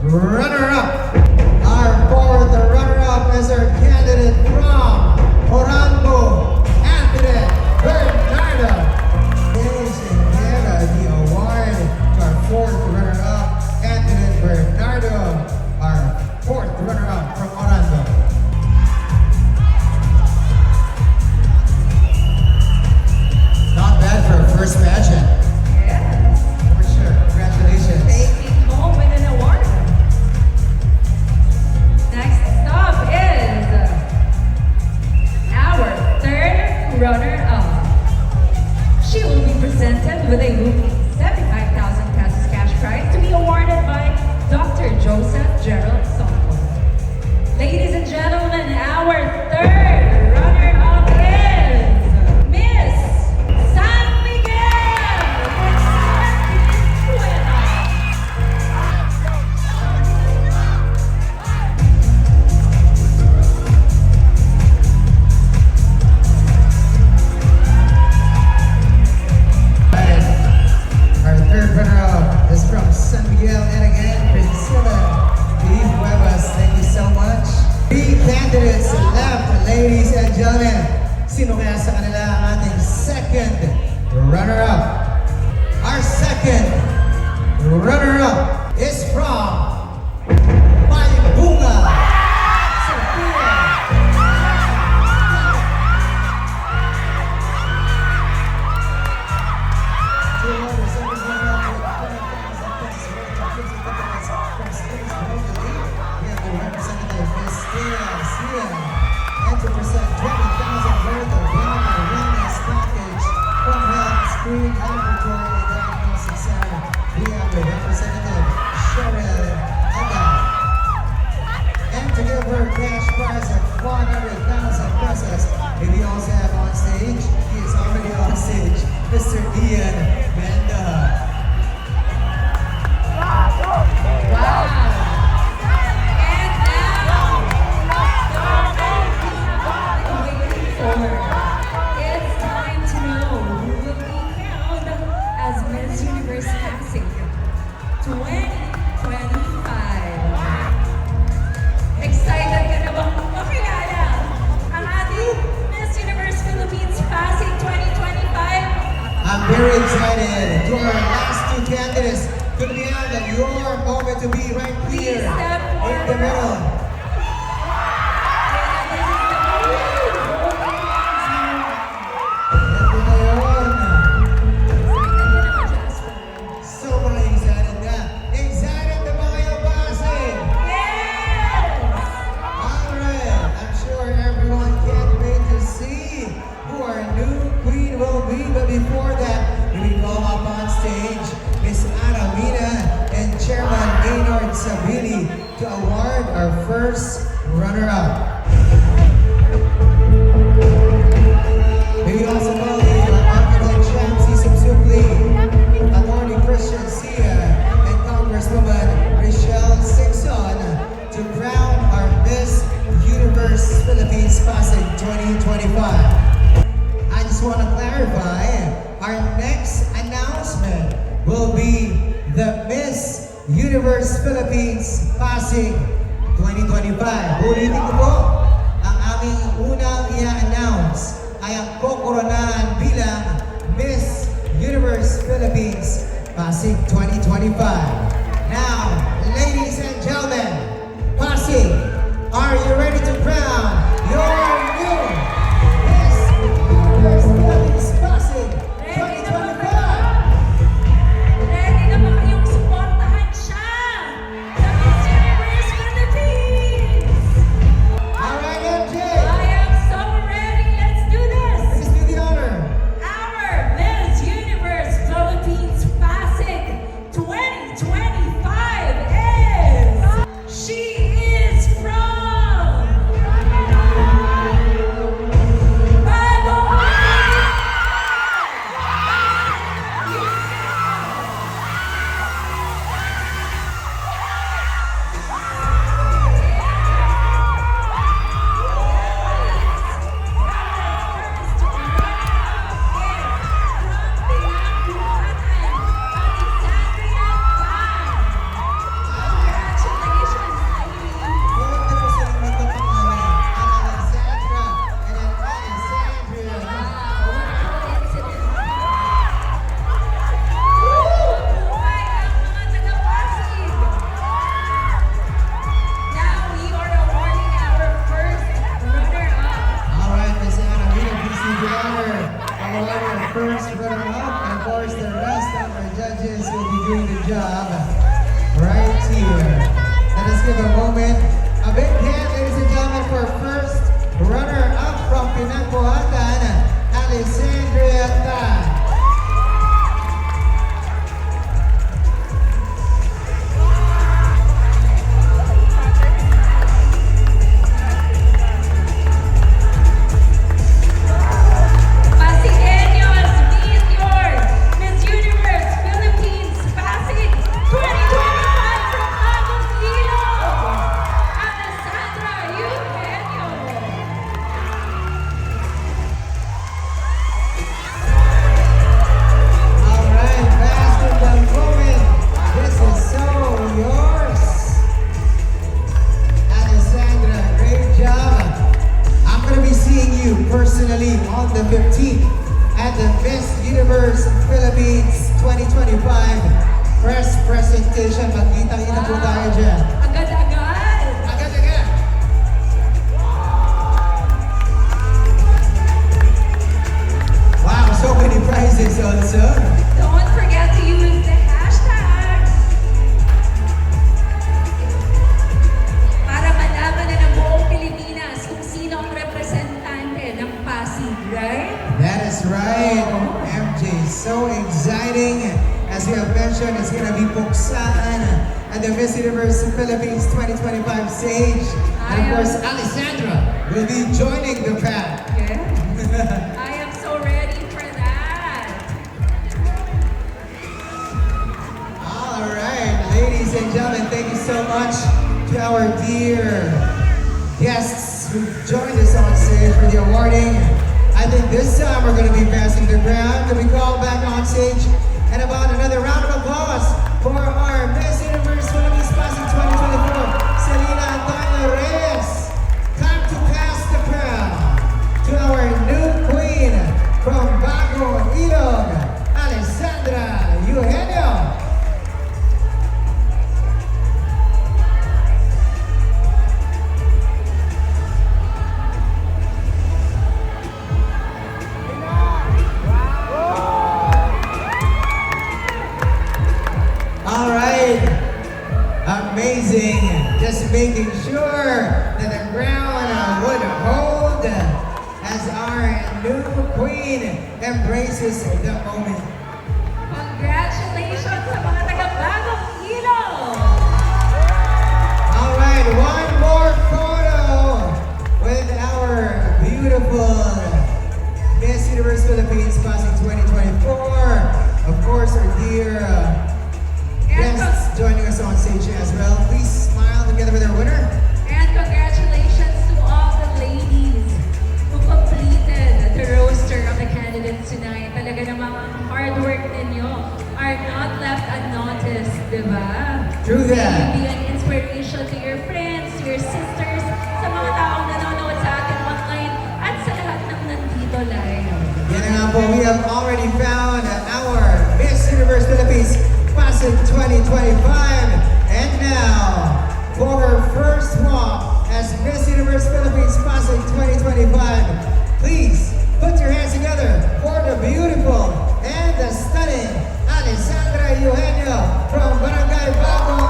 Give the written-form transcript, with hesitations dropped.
runner-up. Our fourth runner-up is our candidate from Orango, Anthony Bernardo. Is the award to our fourth runner-up, Anthony Bernardo, our fourth runner-up from Orango. Not bad for a first pageant. Yes. For sure. Congratulations. Taking home with an award. Next up is our third runner-up. She will be presented with a whooping 75,000 pesos cash prize to be awarded by Dr. Joseph Gerald Sonko. Ladies and gentlemen, our third runner-up is Miss San Miguel Venezuela. Our third runner-up is from San Miguel, and again, Priscilla Cuevas. Thank you so much. Three candidates left, ladies and gentlemen. Sino kaya sa kanila ang ating second runner-up? Our second runner-up is from Maybunga, Sophia. And to present 20,000 worth of wellness package from Health Spring Laboratory and Diagnostic Center. We have the representative Cheryl Aga. And to give her cash prize of 100,000 pesos, and we also have on stage, he is already on stage, Mr. Ian Benda. Wow! And now, it's time to know who will be crowned as Miss Universe Classic 2025. Excited ka na bang makilala ang ating Miss Universe Philippines Classic 2025? I'm very excited. To our last two candidates, could be on your moment to be right here Please step in the middle. Ito na yun. Sobrang excited na. Excited na ba kayo, Pasig? Alright, I'm sure everyone can't wait to see who our new queen will be. But before that, we call up on stage Miss Aramina and Chairman Maynard Sabili to award our first runner-up. We also call in Architect Shamsi Subsupli, Attorney Christian Sia, and Congresswoman Michelle Singson to crown our Miss Universe Philippines Pasig 2025. I just want to clarify, our next announcement will be the Miss Universe Philippines Pasig 2025. Ulitin ko po, ang aming unang i-announce ay ang kokoronahan bilang Miss Universe Philippines Pasig 2025. Now, ladies and gentlemen, Pasig, are you ready to crown your new Miss Universe Philippines Pasig 2025? Ready na ba kayong suportahan siya sa Miss Universe Philippines? Alright, MJ, I am so ready. Let's do this. please do the honor. Our Miss Universe Philippines Pasig 2025 celebration is gonna be buksan at the Miss Universe Philippines 2025 stage. And of course, Alessandra will be joining the pack. Yeah. I am so ready for that. All right, ladies and gentlemen, thank you so much to our dear guests who joined us on stage for the awarding. I think this time we're going to be passing the crown. Can we call back on stage? And about another round of applause for our Miss Universe Philippines Pasig 2024, Selena Antonio Reyes. Time to pass the crown to our new queen from Bagong Ilog, Alessandra Eugenio. All right, amazing. Just making sure that the crown would hold as our new queen embraces the moment. Congratulations sa mga taga-Bagong Ilog! All right, one more photo with our beautiful Miss Universe Philippines Pasig 2024. Of course, our dear guests joining us on stage as well. Please smile together with our winner. And congratulations to all the ladies who completed the roster of the candidates tonight. Talaga namang ang hard work ninyo are not left unnoticed, di ba? True that. Be an inspiration to your friends, to your sisters, sa mga taong nanonood sa atin online, at sa lahat ng nandito live. Yan na nga po, we have already found our Miss Universe Philippines Pasig 2025. And now, for her first walk as Miss Universe Philippines Pasig 2025, please put your hands together for the beautiful and the stunning Alessandra Eugenio from Barangay Bagong